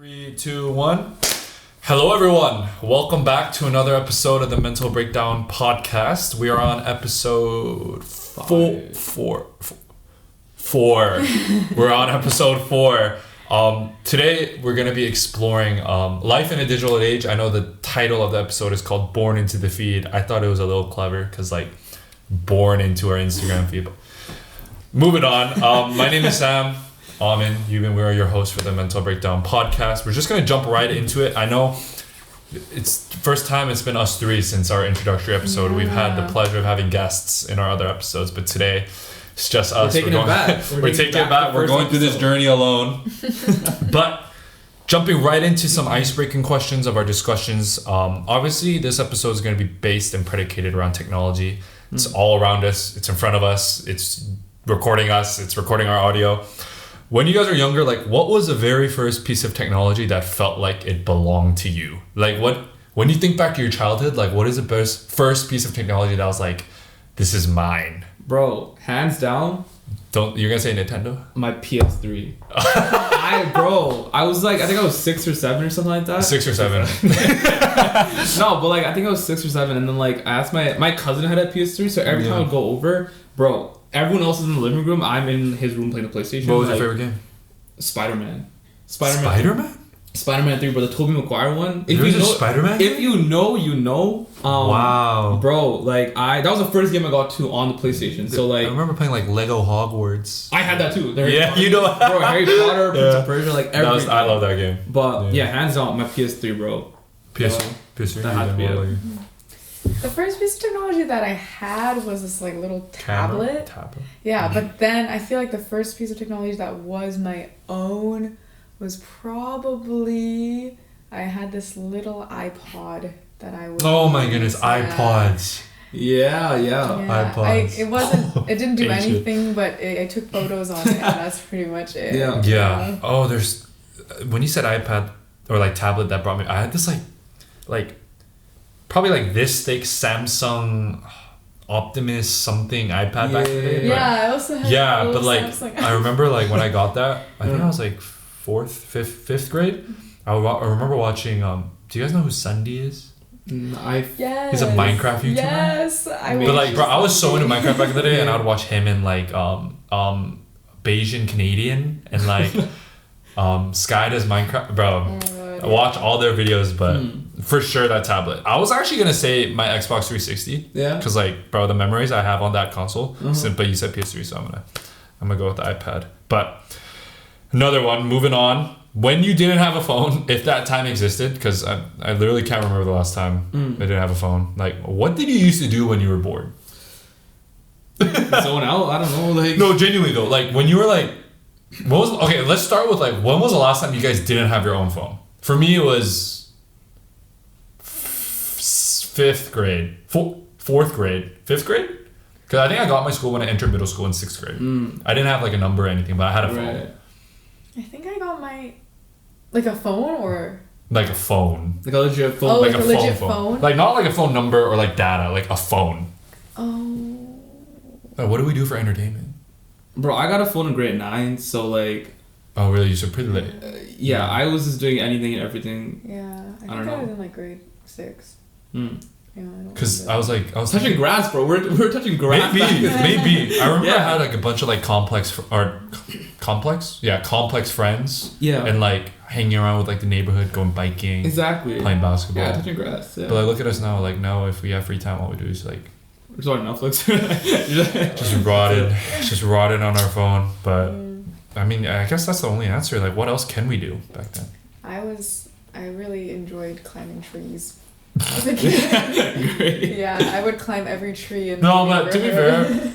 Three, two, one. Hello, everyone. Welcome back to another episode of the Mental Breakdown podcast. We are on episode four. We're on episode 4. Today, we're going to be exploring life in a digital age. I know the title of the episode is called Born into the Feed. I thought it was a little clever because, born into our Instagram feed. Moving on. My name is Sam. Amin, we are your host for the Mental Breakdown podcast. We're just going to jump right into it. I know it's the first time it's been us three since our introductory episode. Yeah. We've had the pleasure of having guests in our other episodes, but today it's just us. We're taking it back. We're going through this journey alone. But jumping right into some icebreaking questions of our discussions. Obviously, this episode is going to be based and predicated around technology. It's all around us. It's in front of us. It's recording us. It's recording our audio. When you guys are younger, what was the very first piece of technology that felt like it belonged to you? When you think back to your childhood, what is the first piece of technology that was like, this is mine? Bro, hands down. You're gonna say Nintendo? My PS3. I was I think I was 6 or 7 or something like that. 6 or 7. No, but I think I was 6 or 7, and then I asked my cousin had a PS3, so every time I would go over, bro. Everyone else is in the living room. I'm in his room playing the PlayStation. What was your favorite game? Spider-Man. Spider-Man 3, but the Tobey Maguire one. If you know Spider-Man? If you know, you know. Wow. Bro, that was the first game I got to on the PlayStation. So I remember playing Lego Hogwarts. I had that too. You know. Bro, Harry Potter, Prince of Persia, everything. I love that game. But hands down, my PS3, bro. PS3. That had to be it. The first piece of technology that I had was this little tablet. Yeah, but then I feel the first piece of technology that was my own was probably I had this little iPod that I would. Oh my goodness, iPods. Yeah. iPods. It didn't do anything, but I took photos on it, and that's pretty much it. Yeah. Oh, when you said iPad or tablet, that brought me. I had this probably this thick Samsung Optimus something iPad back in the day. Yeah, I also had but Samsung. I remember when I got that, I think I was 5th grade. I remember watching, do you guys know who Sunday is? Yes. He's a Minecraft YouTuber. Yes. Bro, I was so into Minecraft back in the day, and I would watch him in Bayesian Canadian and Sky does Minecraft. Bro, I watch all their videos, but for sure that tablet. I was actually gonna say my Xbox 360. Yeah. Because bro, the memories I have on that console. But you said PS3, so I'm gonna go with the iPad. But another one. Moving on. When you didn't have a phone, if that time existed, because I literally can't remember the last time I didn't have a phone. What did you used to do when you were bored? Zone out. I don't know. No, genuinely though. When you were okay, let's start with when was the last time you guys didn't have your own phone? For me, it was 5th grade, 4th grade, 5th grade. Because I think I got my school when I entered middle school in 6th grade. I didn't have a number or anything, but I had a phone. Right. I think I got my a phone or a phone. A legit phone. Oh, a legit phone. Not a phone number or data, a phone. Oh. What do we do for entertainment? Bro, I got a phone in grade 9, so Oh really? You're pretty late. Yeah, I was just doing anything and everything. Yeah, I don't think I know. was in grade 6. Yeah, I don't. Because I was touching grass, bro. We're touching grass. Maybe. I remember I had a bunch of complex friends. Yeah. And hanging around with the neighborhood, going biking. Exactly. Playing basketball. Yeah, touching grass. Yeah. But look at us now. Now if we have free time, all we do is we're just on Netflix. just rotted on our phone. But I mean, I guess that's the only answer. What else can we do back then? I really enjoyed climbing trees. As a kid. Great. Yeah, I would climb every tree in No, the but to be fair,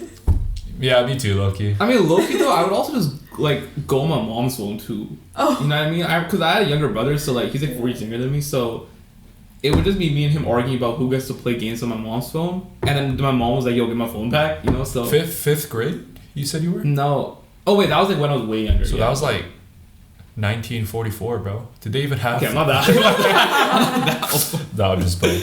yeah, me too, Loki. I mean, Loki though, I would also just go on my mom's phone too. Oh. You know what I mean? Because I had a younger brother, so he's 4 years younger than me, so it would just be me and him arguing about who gets to play games on my mom's phone, and then my mom was yo, get my phone back, so. 5th grade? You said you were? No. Oh wait, that was when I was way younger. So that was 1944, bro. Did they even have? Okay, I'm not that. No, I'm just playing.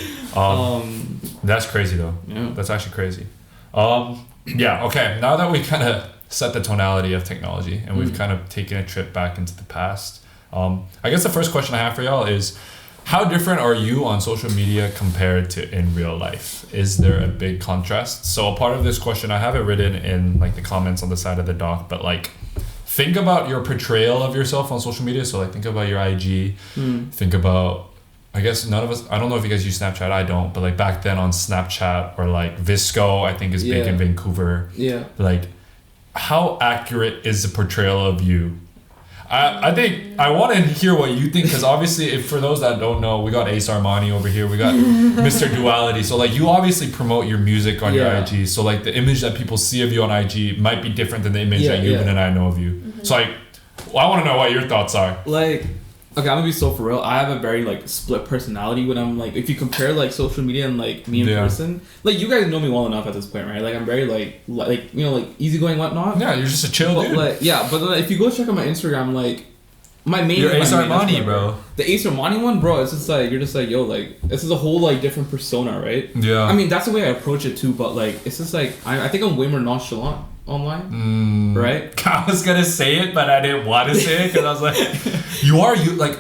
That's crazy though. Yeah. That's actually crazy. Yeah. Okay. Now that we kind of set the tonality of technology and we've kind of taken a trip back into the past, I guess the first question I have for y'all is, how different are you on social media compared to in real life? Is there a big contrast? So a part of this question, I have it written in like the comments on the side of the doc, but like, think about your portrayal of yourself on social media. So like, think about your IG, think about, I guess none of us, I don't know if you guys use Snapchat, I don't, but like back then on Snapchat or like Visco, I think is big in Vancouver. Yeah. Like, how accurate is the portrayal of you? I think I want to hear what you think, because obviously, if for those that don't know, we got Ace Armani over here, we got Mr. Duality. So like, you obviously promote your music on your IG. So like, the image that people see of you on IG might be different than the image that Yuban and I know of you. So like, I want to know what your thoughts are. Like, okay, I'm gonna be so for real. I have a very like split personality when I'm like, if you compare like social media and like me in person, like you guys know me well enough at this point, right? Like I'm very like you know, like easygoing whatnot. Yeah, you're just a chill dude. Like, yeah, but if you go check out my Instagram, like my main. You're Ace Armani, bro. The Ace Armani one, bro. It's just like you're just like, yo, like this is a whole like different persona, right? Yeah. I mean, that's the way I approach it too. But like, it's just like I think I'm way more nonchalant online, right? I was gonna say it, but I didn't want to say it because I was like, you like,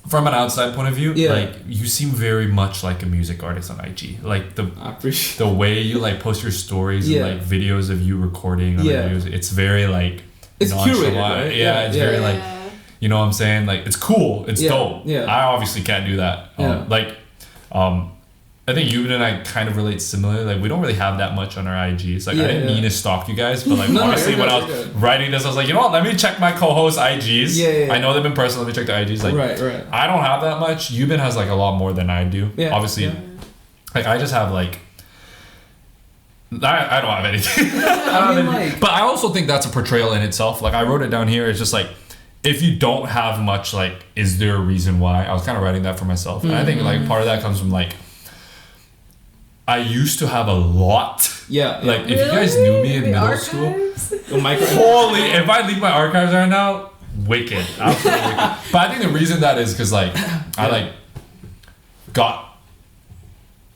from an outside point of view, like you seem very much like a music artist on IG. Like the way you like post your stories and like videos of you recording on videos, it's very like it's curated, right? It's very like, you know what I'm saying? Like, it's cool, it's dope. Yeah. I obviously can't do that. I think you and I kind of relate similarly. Like, we don't really have that much on our IGs. Like, I didn't mean to stalk you guys, but like, honestly, when I was writing this, I was like, you know what? Let me check my co-host IGs. I know they've been personal. Let me check the IGs. Like, right. I don't have that much. Yuban has like a lot more than I do. Yeah. Obviously, like I just have like. I don't have anything. But I also think that's a portrayal in itself. Like, I wrote it down here. It's just like, if you don't have much, like, is there a reason why? I was kind of writing that for myself. And I think like part of that comes from like, I used to have a lot. Yeah. Like, if you guys knew me in middle school. Holy, if I leave my archives right now, wicked. Absolutely wicked. But I think the reason that is because, like, I, like, got...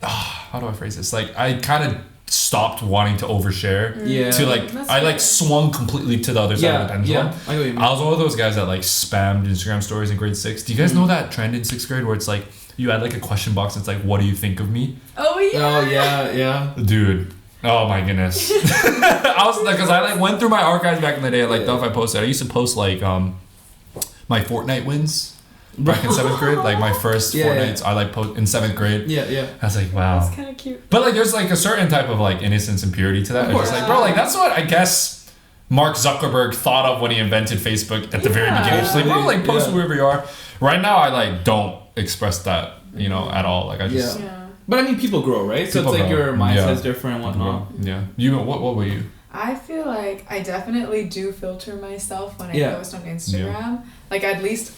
how do I phrase this? Like, I kind of stopped wanting to overshare. Yeah. To, like, I, like, swung completely to the other side of the pendulum. Yeah, I know what you mean. I was one of those guys that, like, spammed Instagram stories in grade 6. Do you guys know that trend in 6th grade where it's, like, you had like a question box that's like, what do you think of me? Oh yeah. Dude, oh my goodness. I was like, because I like went through my archives back in the day, like stuff I posted. I used to post like my Fortnite wins back in 7th grade, like my first Fortnites. I like post in 7th grade. Yeah. I was like, wow, that's kind of cute. But like, there's like a certain type of like innocence and purity to that. It's just like, bro, like that's what I guess Mark Zuckerberg thought of when he invented Facebook at the very beginning. Just like, bro, like post whoever you are. Right now, I like don't express that, you know, at all. Like I just but I mean, people grow, right? So it's like your mindset's different and whatnot. You what were you? I feel like I definitely do filter myself when I post on Instagram. Like, at least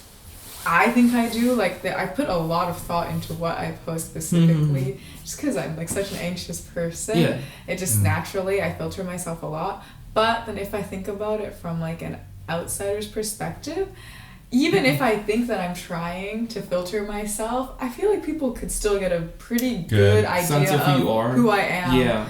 I think I do. Like, I put a lot of thought into what I post specifically, just because I'm like such an anxious person. It just naturally, I filter myself a lot. But then if I think about it from like an outsider's perspective, even if I think that I'm trying to filter myself, I feel like people could still get a pretty good idea of who I am. Yeah.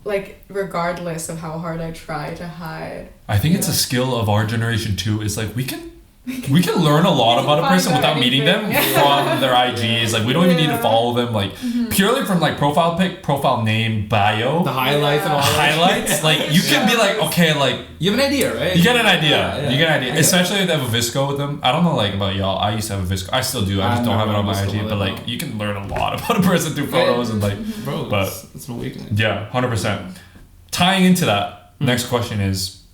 Like, regardless of how hard I try to hide. I think it's a skill of our generation too. Is like we can learn a lot about a person without meeting them from their IGs. Like, we don't even need to follow them. Like, purely from like profile pic, profile name, bio, the highlights and all that. Highlights. Like, you can be like, okay, like you have an idea, right? You get an idea. You get an idea. Especially if they have a Visco with them. I don't know like about y'all. I used to have a Visco. I still do. I just don't have it on my IG. But like, you can learn a lot about a person through photos and like. Bro, but it's an awakening. Yeah, 100%. Tying into that, next question is,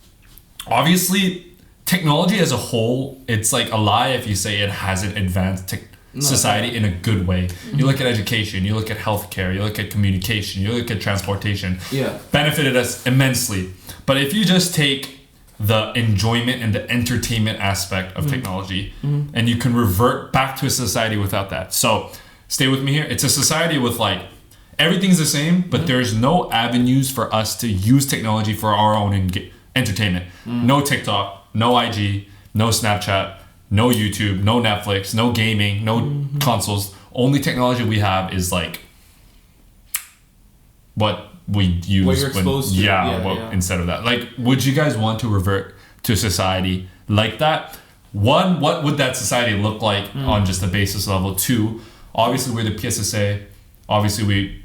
obviously, technology as a whole, it's like a lie if you say it hasn't advanced society in a good way. You look at education, you look at healthcare, you look at communication, you look at transportation. Benefited us immensely. But if you just take the enjoyment and the entertainment aspect of technology, and you can revert back to a society without that. So stay with me here. It's a society with like, everything's the same, but there's no avenues for us to use technology for our own entertainment. No TikTok, no IG, no Snapchat, no YouTube, no Netflix, no gaming, no consoles. Only technology we have is like what we use. What you're exposed to. Instead of that. Like, would you guys want to revert to society like that? one, what would that society look like on just a basis level? Two, obviously we're the PSSA. Obviously we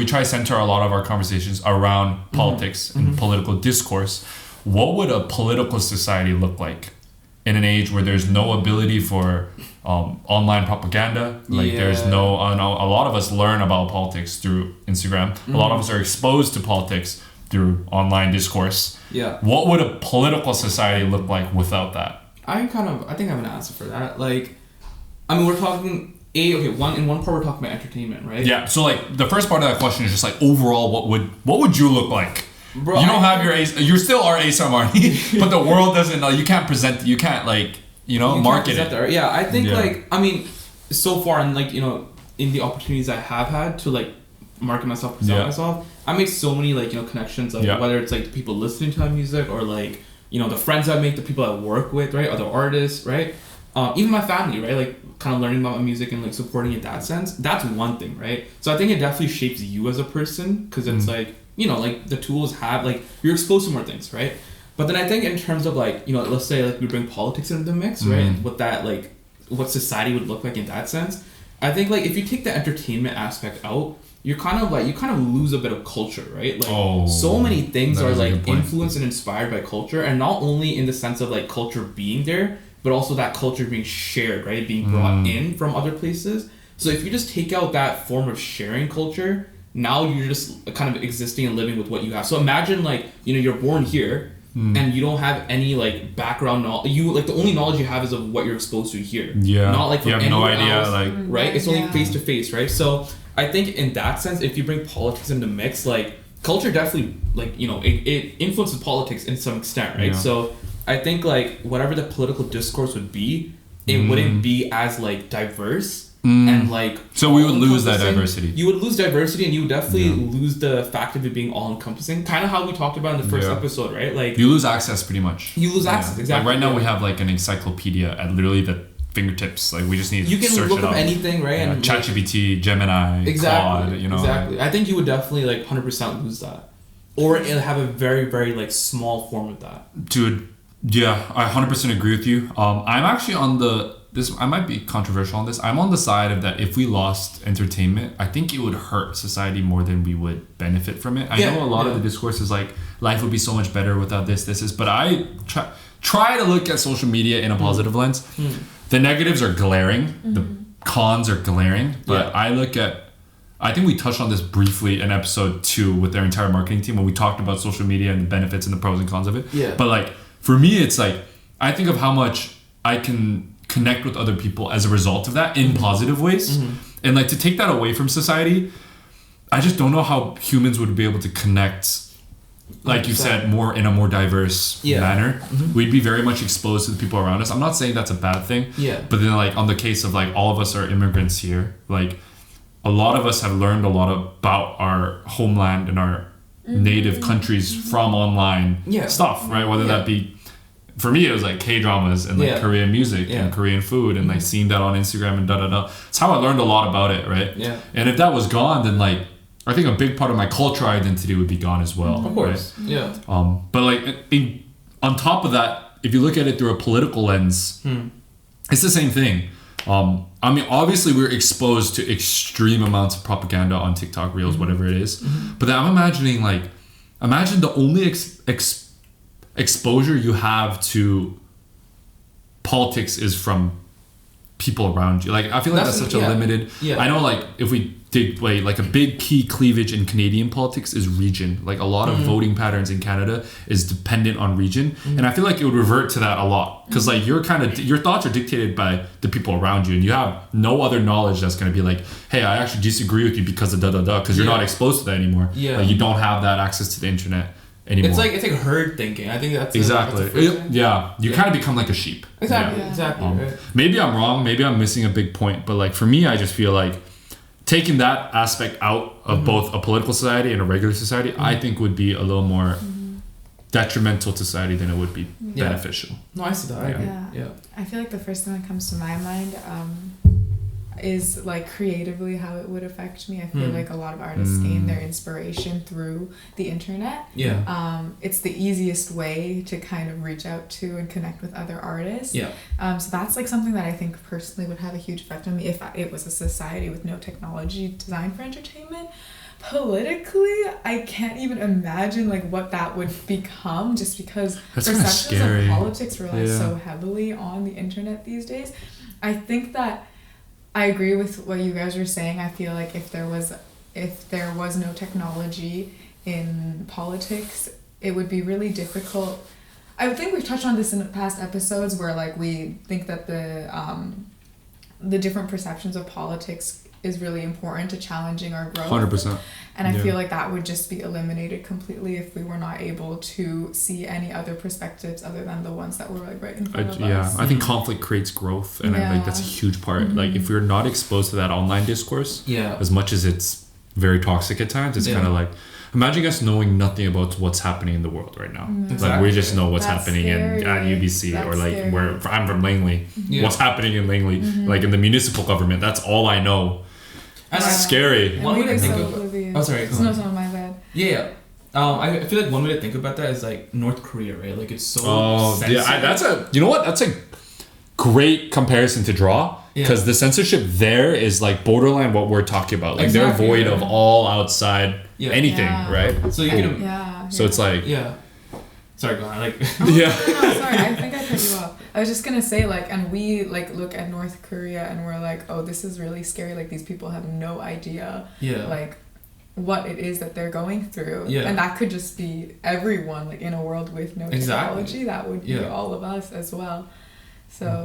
try to center a lot of our conversations around politics and political discourse. What would a political society look like in an age where there's no ability for online propaganda? Like there's no, a lot of us learn about politics through Instagram. A lot of us are exposed to politics through online discourse. Yeah. What would a political society look like without that? I think I have an answer for that. Like, I mean, we're talking in one part we're talking about entertainment, right? Yeah. So like the first part of that question is just like overall, what would you look like? Bro, you don't have your Ace. You're still our Ace Armani, but the world doesn't know. You can't present. You can't like market it. There. Yeah, I think like I mean, so far and like in the opportunities I have had to like market myself, present myself, I made so many like connections. Like whether it's like the people listening to my music or like the friends I make, the people I work with, right, other artists, right, even my family, right, like kind of learning about my music and like supporting it in that sense. That's one thing, right? So I think it definitely shapes you as a person because it's like. Like the tools have like you're exposed to more things, right? But then I think in terms of like let's say like we bring politics into the mix, right? And what that like what society would look like in that sense. I think like if you take the entertainment aspect out, you kind of lose a bit of culture, right? Like so many things are like influenced and inspired by culture, and not only in the sense of like culture being there, but also that culture being shared, right? Being brought in from other places. So if you just take out that form of sharing culture, now you're just kind of existing and living with what you have. So imagine like, you're born here and you don't have any like background knowledge. You like the only knowledge you have is of what you're exposed to here. Yeah. Not like from you have no idea else, like right? It's only face to face, right? So I think in that sense, if you bring politics into the mix, like culture definitely like, it influences politics in some extent, right? Yeah. So I think like whatever the political discourse would be, it wouldn't be as like diverse. And like so we would lose that diversity. You would lose diversity, and you would definitely lose the fact of it being all encompassing. Kind of how we talked about in the first episode, right? Like you lose access pretty much. You lose access, exactly. Like right now we have like an encyclopedia at literally the fingertips. Like we just need to search it up. You can look up anything, right? Yeah, ChatGPT, Gemini, Claude, Exactly. I think you would definitely like 100% lose that, or it'll have a very very like small form of that. Dude, yeah, I 100% agree with you. I'm actually on I might be controversial on this. I'm on the side of that if we lost entertainment, I think it would hurt society more than we would benefit from it. I know a lot of the discourse is like, life would be so much better without this, but I try to look at social media in a positive lens. The negatives are glaring, the cons are glaring, but I think we touched on this briefly in episode 2 with their entire marketing team when we talked about social media and the benefits and the pros and cons of it. Yeah. But like, for me, it's like, I think of how much I can connect with other people as a result of that in positive ways. And like to take that away from society, I just don't know how humans would be able to connect, like you said, more in a more diverse manner. We'd be very much exposed to the people around us. I'm not saying that's a bad thing, but then like on the case of like all of us are immigrants here, like a lot of us have learned a lot about our homeland and our native countries from online stuff, right? Whether that be, for me, it was like K-dramas and like Korean music and Korean food and like seeing that on Instagram and da-da-da. It's how I learned a lot about it, right? Yeah. And if that was gone, then like, I think a big part of my cultural identity would be gone as well. Of course, right? Yeah. But like, on top of that, if you look at it through a political lens, it's the same thing. I mean, obviously we're exposed to extreme amounts of propaganda on TikTok, Reels, whatever it is. But then I'm imagining like, imagine the only exposure you have to politics is from people around you. Like I feel like that's such a limited. I know like if we dig like a big key cleavage in Canadian politics is region. Like a lot of voting patterns in Canada is dependent on region, and I feel like it would revert to that a lot because like your thoughts are dictated by the people around you, and you have no other knowledge that's going to be like, hey, I actually disagree with you because of because you're not exposed to that anymore. Like you don't have that access to the internet anymore. It's like herd thinking. I think that's exactly. You kind of become like a sheep. Exactly. Right. Maybe I'm wrong. Maybe I'm missing a big point. But like for me, I just feel like taking that aspect out of both a political society and a regular society, I think would be a little more detrimental to society than it would be beneficial. No, I see that. Yeah. I feel like the first thing that comes to my mind is like creatively how it would affect me. I feel like a lot of artists gain their inspiration through the internet. It's the easiest way to kind of reach out to and connect with other artists. So that's like something that I think personally would have a huge effect on me if it was a society with no technology designed for entertainment. Politically, I can't even imagine like what that would become, just because perceptions of politics rely so heavily on the internet these days. I think that I agree with what you guys are saying. I feel like if there was no technology in politics, it would be really difficult. I think we've touched on this in past episodes where like we think that the different perceptions of politics is really important to challenging our growth. 100%. And I feel like that would just be eliminated completely if we were not able to see any other perspectives other than the ones that were like right in front of us. I think conflict creates growth, and I think that's a huge part. Like if you're not exposed to that online discourse, as much as it's very toxic at times, it's kind of like, imagine us knowing nothing about what's happening in the world right now. Like we just know what's happening at UBC or like where I'm from Langley. What's happening in Langley, like in the municipal government. That's all I know. That's scary. One way to think of it. Oh, sorry. It's not my bad. I feel like one way to think about that is like North Korea, right? Like it's so censored. That's a great comparison to draw, because the censorship there is like borderline what we're talking about. Like they're void of all outside anything, right? So you can So it's like sorry, go on. Like sorry. I think I cut you off. I was just gonna say like, and we like look at North Korea and we're like, oh, this is really scary. Like these people have no idea like what it is that they're going through. And that could just be everyone, like in a world with no technology. That would be all of us as well. So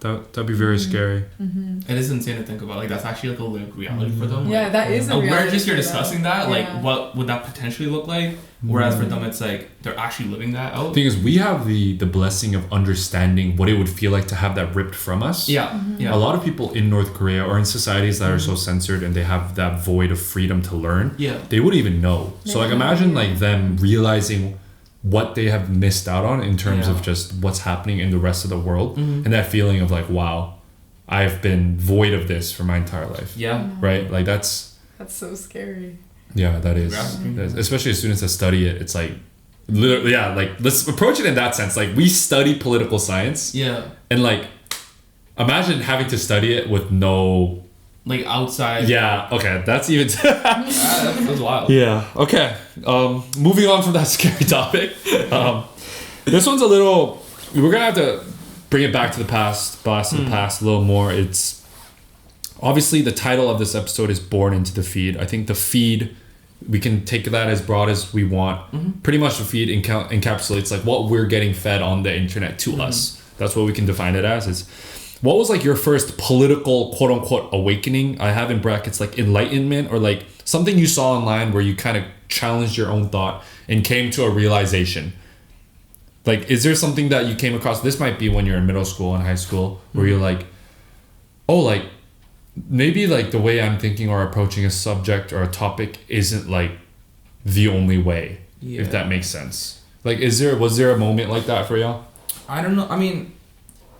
that'd be very scary. It is insane to think about. Like that's actually like a lived reality for them. Yeah, that is a reality. We're just here discussing that. Like what would that potentially look like? Whereas for them, it's like they're actually living that out. The thing is, we have the blessing of understanding what it would feel like to have that ripped from us. A lot of people in North Korea or in societies that are so censored and they have that void of freedom to learn. They wouldn't even know. So like imagine like them realizing what they have missed out on in terms of just what's happening in the rest of the world, and that feeling of like, wow, I've been void of this for my entire life. Right? Like that's so scary. Yeah, that is. Especially as students that study it, it's like, literally, like let's approach it in that sense. Like we study political science. And like, imagine having to study it with no like outside. Okay, that's even. That's wild. Okay. Moving on from that scary topic. This one's a little. We're gonna have to bring it back to the past, blast to the past a little more. It's obviously the title of this episode is "Born into the Feed." I think the feed, we can take that as broad as we want. Pretty much the feed encapsulates like what we're getting fed on the internet to us. That's what we can define it as. Is what was like your first political quote unquote awakening? I have in brackets like enlightenment, or like something you saw online where you kind of challenged your own thought and came to a realization. Like, is there something that you came across? This might be when you're in middle school and high school where you're like, oh, like maybe like the way I'm thinking or approaching a subject or a topic isn't like the only way, if that makes sense. Like, was there a moment like that for y'all? I don't know. I mean,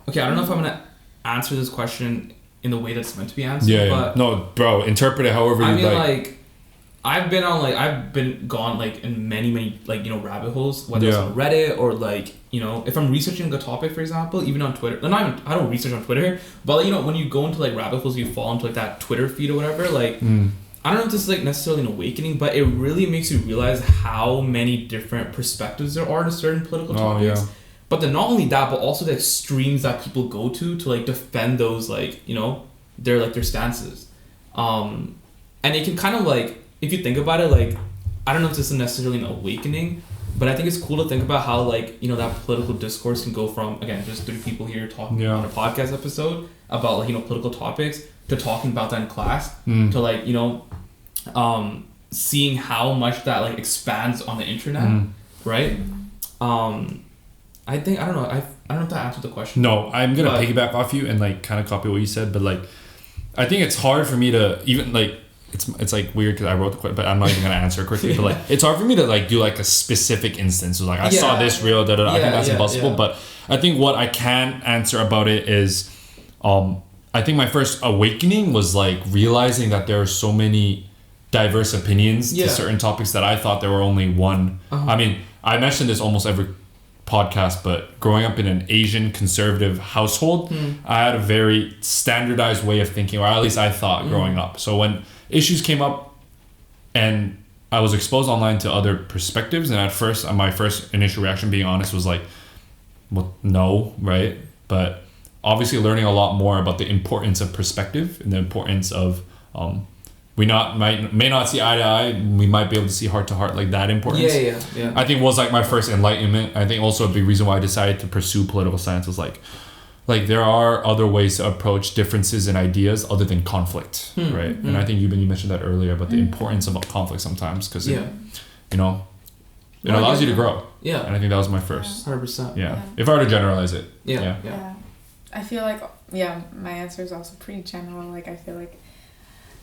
okay, I don't know if I'm going to answer this question in the way that's meant to be answered. But no, bro, interpret it however you like. I've been gone like in many like, you know, rabbit holes, whether it's on Reddit or like, you know, if I'm researching a topic, for example, even on Twitter. I don't research on Twitter, but like, you know, when you go into like rabbit holes, you fall into like that Twitter feed or whatever. Like, I don't know if this is like necessarily an awakening, but it really makes you realize how many different perspectives there are to certain political topics. But then not only that, but also the extremes that people go to like defend those, like, you know, their stances. And it can kind of like, if you think about it, like, I don't know if this is necessarily an awakening, but I think it's cool to think about how, like, you know, that political discourse can go from, again, just 3 people here talking on a podcast episode about, like, you know, political topics, to talking about that in class, to like, you know, seeing how much that like expands on the internet, right? I think, I don't know if that answered the question. No, I'm gonna piggyback off you and like kind of copy what you said, but like, I think it's hard for me to even like, it's like weird because I wrote the question, but I'm not even gonna answer it quickly. But like, it's hard for me to like do like a specific instance. So like, I saw this reel, I think that's impossible. But I think what I can answer about it is, I think my first awakening was like realizing that there are so many diverse opinions to certain topics that I thought there were only one. I mean, I mentioned this almost every podcast, but growing up in an Asian conservative household, I had a very standardized way of thinking, or at least I thought growing up. So when issues came up and I was exposed online to other perspectives, and at first, my first initial reaction, being honest, was like, well, no, right? But obviously learning a lot more about the importance of perspective and the importance of may not see eye to eye, we might be able to see heart to heart, like that importance. Yeah. I think was like my first enlightenment. I think also a big reason why I decided to pursue political science was like there are other ways to approach differences in ideas other than conflict, right? And I think you mentioned that earlier about the importance of conflict sometimes, because it allows you to grow. Yeah. And I think that was my first. 100%. Yeah. If I were to generalize it. Yeah. I feel like, my answer is also pretty general. Like, I feel like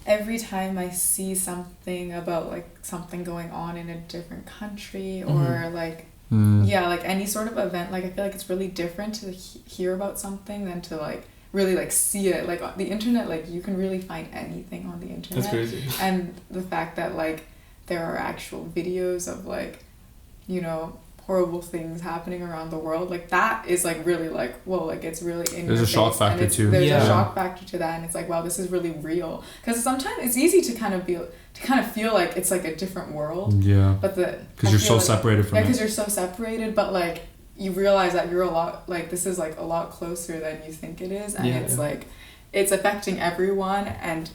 every time I see something about like something going on in a different country or like like any sort of event, like I feel like it's really different to hear about something than to like really like see it. Like the internet, like you can really find anything on the internet. That's crazy. And the fact that like there are actual videos of like, you know, horrible things happening around the world, like that is like really like, whoa, like it's really in there's a shock factor too. There's a shock factor to that, and it's like, wow, this is really real, because sometimes it's easy to kind of feel like it's like a different world, but because you're so separated from it. Because you're so separated, but like you realize that you're a lot, like this is like a lot closer than you think it is, and it's like it's affecting everyone, and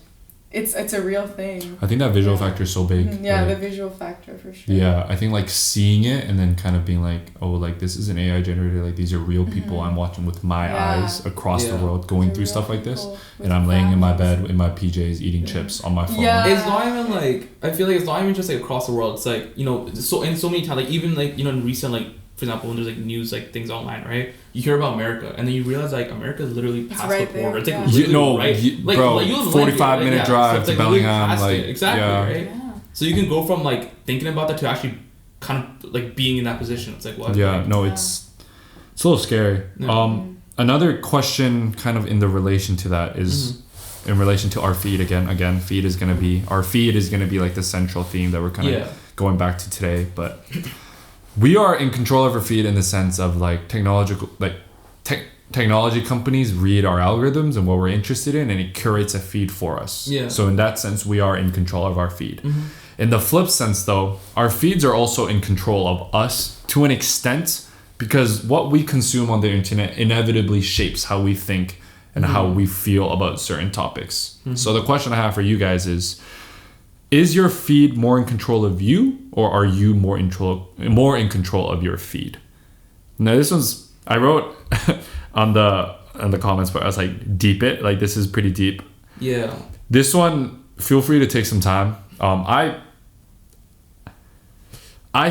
it's a real thing. I think that visual factor is so big. The visual factor for sure. Yeah, I think like seeing it and then kind of being like, oh, like this is an AI generated, like these are real people I'm watching with my eyes across the world going through stuff like this, and I'm laying in my bed in my PJs eating chips on my phone. It's not even like, I feel like it's not even just like across the world. It's like, you know, so in so many times, like even like, you know, in recent, like for example, when there's like news like things online, right? You hear about America, and then you realize like America is literally past the border. It's like bro, 45-minute drive to Bellingham, right? So you can go from like thinking about that to actually kind of like being in that position. It's like what? It's a little scary. Another question, kind of in the relation to that, is in relation to our feed again. Our feed is gonna be like the central theme that we're kind of going back to today, but. We are in control of our feed in the sense of like technology companies read our algorithms and what we're interested in, and it curates a feed for us. So in that sense, we are in control of our feed. In the flip sense though, our feeds are also in control of us to an extent, because what we consume on the internet inevitably shapes how we think and how we feel about certain topics. So the question I have for you guys is your feed more in control of you, or are you more in control of your feed? Now this one's, I wrote on the comments, but I was like, deep it, like this is pretty deep. Yeah. This one, feel free to take some time. I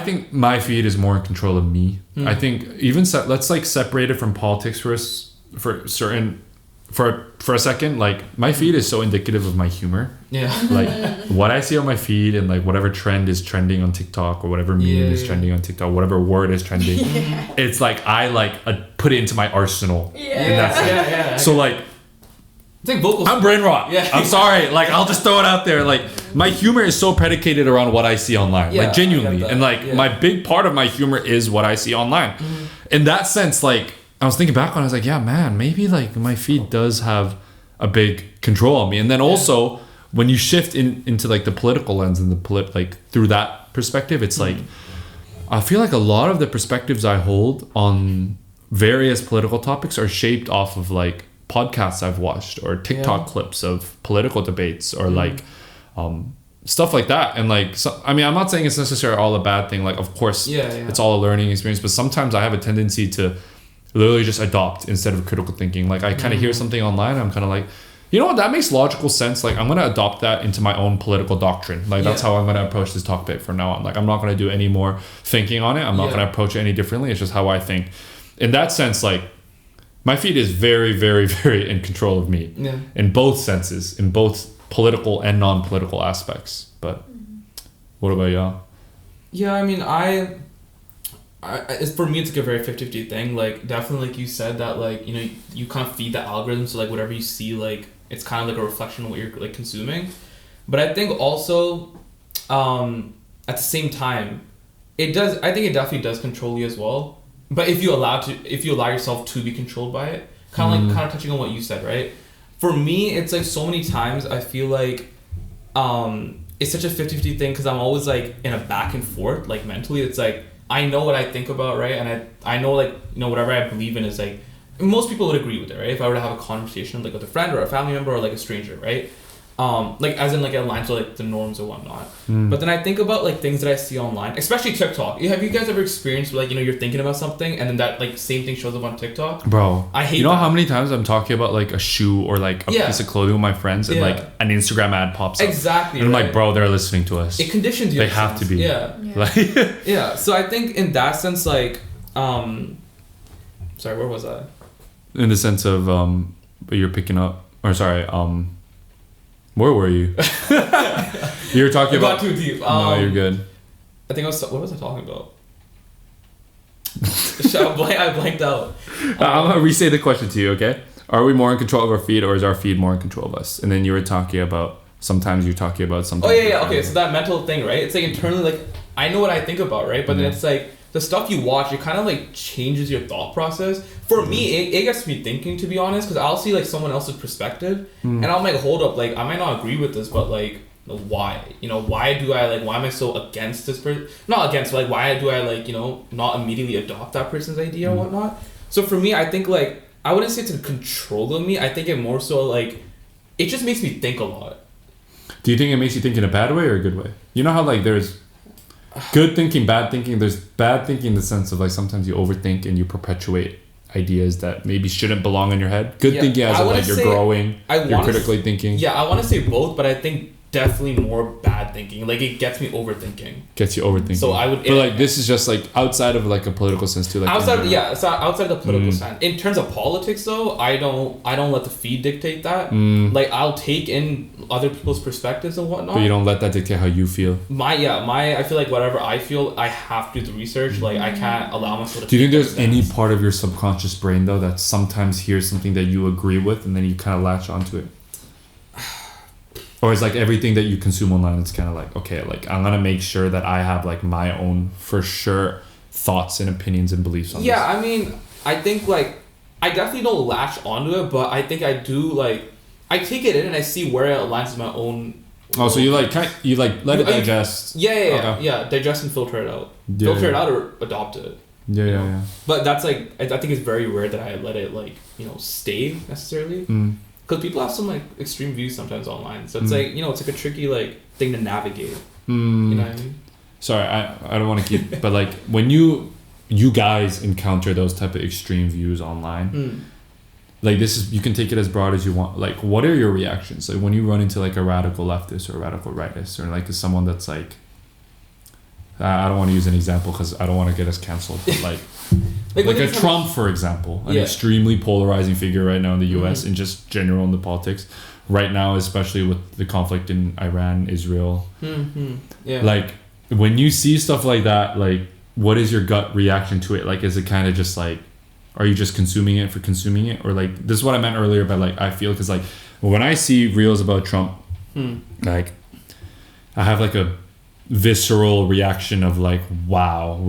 think my feed is more in control of me. I think even let's like separate it from politics for a second. Like my feed is so indicative of my humor. Like what I see on my feed, and like whatever trend is trending on TikTok, or whatever meme is trending on TikTok, whatever word is trending, it's like I put it into my arsenal. In that sense. So like, I think vocals. I'm brain rot. I'm sorry. Like I'll just throw it out there. Like my humor is so predicated around what I see online. Like genuinely, and like my big part of my humor is what I see online. In that sense, like. I was thinking back on it, I was like, yeah, man, maybe like my feed does have a big control on me. And then also when you shift into like the political lens and like through that perspective, it's like, I feel like a lot of the perspectives I hold on various political topics are shaped off of like podcasts I've watched, or TikTok clips of political debates, or like stuff like that. And like, so, I mean, I'm not saying it's necessarily all a bad thing. Like, of course, it's all a learning experience, but sometimes I have a tendency to literally just adopt instead of critical thinking. Like I kind of hear something online, I'm kind of like, you know what, that makes logical sense. Like I'm going to adopt that into my own political doctrine. Like that's how I'm going to approach this topic from now on. Like I'm not going to do any more thinking on it. I'm not going to approach it any differently. It's just how I think. In that sense, like my feed is very, very, very in control of me in both senses, in both political and non-political aspects. But what about y'all? Yeah, I mean, I for me, it's like a very 50-50 thing. Like, definitely, like you said, that, like, you know, you kind of feed the algorithm, so, like, whatever you see, like, it's kind of like a reflection of what you're, like, consuming. But I think also, at the same time, I think it definitely does control you as well. But if you allow yourself to be controlled by it, kind of touching on what you said, right? For me, it's like so many times I feel like it's such a 50-50 thing, because I'm always like in a back and forth, like mentally. It's like I know what I think about, right? And I know, like, you know, whatever I believe in is like, most people would agree with it, right? If I were to have a conversation like with a friend or a family member or like a stranger, right? Like, as in, like, it aligns with, like, the norms or whatnot. But then I think about, like, things that I see online, especially TikTok. Have you guys ever experienced, like, you know, you're thinking about something and then that, like, same thing shows up on TikTok? Bro, I hate you know that. How many times I'm talking about, like, a shoe or, like, a piece of clothing with my friends and, like, an Instagram ad pops up. Exactly. And I'm like, bro, they're listening to us. It conditions you. They have to be. Yeah. Like, yeah. So I think in that sense, like, sorry, where was I? in the sense of, you're picking up, or sorry, where were you? You were talking about. Got too deep. No, you're good. I think what was I talking about? I blanked out. I'm gonna re-say the question to you, okay? Are we more in control of our feed, or is our feed more in control of us? And then you were talking about. Sometimes you're talking about something. Oh yeah. Okay, so that mental thing, right? It's like internally, like, I know what I think about, right? But then it's like the stuff you watch, it kind of like changes your thought process. For me, it gets me thinking, to be honest, because I'll see like someone else's perspective, and I'm like, hold up, like, I might not agree with this, but like, why? You know, why am I so against this person? Not against, like, why do I, like, you know, not immediately adopt that person's idea or whatnot? So for me, I think, like, I wouldn't say it's a control of me. I think it more so, like, it just makes me think a lot. Do you think it makes you think in a bad way or a good way? You know how, like, there's good thinking, bad thinking. There's bad thinking in the sense of, like, sometimes you overthink and you perpetuate ideas that maybe shouldn't belong in your head. Good thinking as in, like, you're growing, you're critically thinking. Yeah, I want to say both, but I think definitely more bad thinking. Like, it gets me overthinking. Gets you overthinking. So I would. But like, this is just like outside of like a political sense too. Like outside the political sense. In terms of politics, though, I don't let the feed dictate that. Like, I'll take in other people's perspectives and whatnot. But you don't let that dictate how you feel. I feel like whatever I feel, I have to do the research. Like, I can't allow myself to. Do you think there's any part of your subconscious brain though that sometimes hears something that you agree with and then you kind of latch onto it? Or is like everything that you consume online, it's kind of like, okay, like, I'm gonna make sure that I have like my own, for sure, thoughts and opinions and beliefs on this. Yeah, I mean, I think, like, I definitely don't latch onto it, but I think I do, like, I take it in and I see where it aligns with my own. Oh, so you like let it digest. Yeah, digest and filter it out. Filter it out or adopt it. Yeah. But that's like, I think it's very rare that I let it, like, you know, stay necessarily. Because people have some, like, extreme views sometimes online. So it's like, you know, it's like a tricky, like, thing to navigate. You know what I mean? Sorry, I don't want to keep... but, like, when you guys encounter those type of extreme views online, like, this is... You can take it as broad as you want. Like, what are your reactions? Like, when you run into, like, a radical leftist or a radical rightist, or, like, someone that's, like... I don't want to use an example because I don't want to get us canceled, but, like... like a Trump, for example, an extremely polarizing figure right now in the U.S. and just general in the politics right now, especially with the conflict in Iran, Israel. Like, when you see stuff like that, like, what is your gut reaction to it? Like, is it kind of just like, are you just consuming it for consuming it, or like, this is what I meant earlier, but like, I feel because like when I see reels about Trump, like, I have like a visceral reaction of like, wow,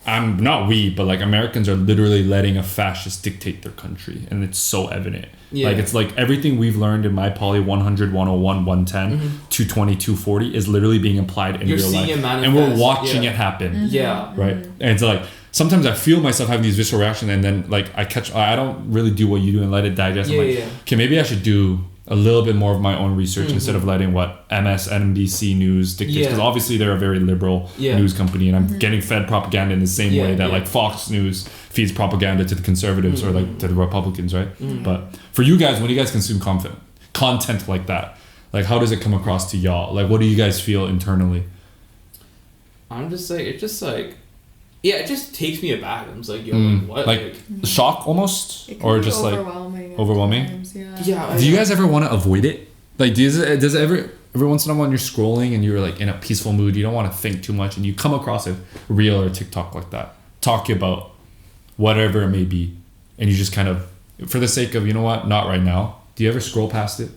but like Americans are literally letting a fascist dictate their country, and it's so evident. Like, it's like everything we've learned in my poly 100, 101, 110, 220, 240 is literally being applied in real life, and we're watching it happen. Right. And it's like sometimes I feel myself having these visceral reactions, and then like I don't really do what you do and let it digest. I'm like, okay, maybe I should do a little bit more of my own research instead of letting what MSNBC News dictates, because obviously they're a very liberal news company, and I'm getting fed propaganda in the same way that like Fox News feeds propaganda to the conservatives or like to the Republicans, right? But for you guys, when you guys consume content like that, like, how does it come across to y'all? Like, what do you guys feel internally? I'm just like, it's just like, yeah, it just takes me aback. I'm just like, yo, like, what? Like, shock almost? Or just like overwhelming? Times, do you guys ever want to avoid it? Like, does it every once in a while when you're scrolling and you're like in a peaceful mood, you don't want to think too much, and you come across a reel or TikTok like that? talking about whatever it may be, and you just kind of, for the sake of, you know what, not right now, do you ever scroll past it?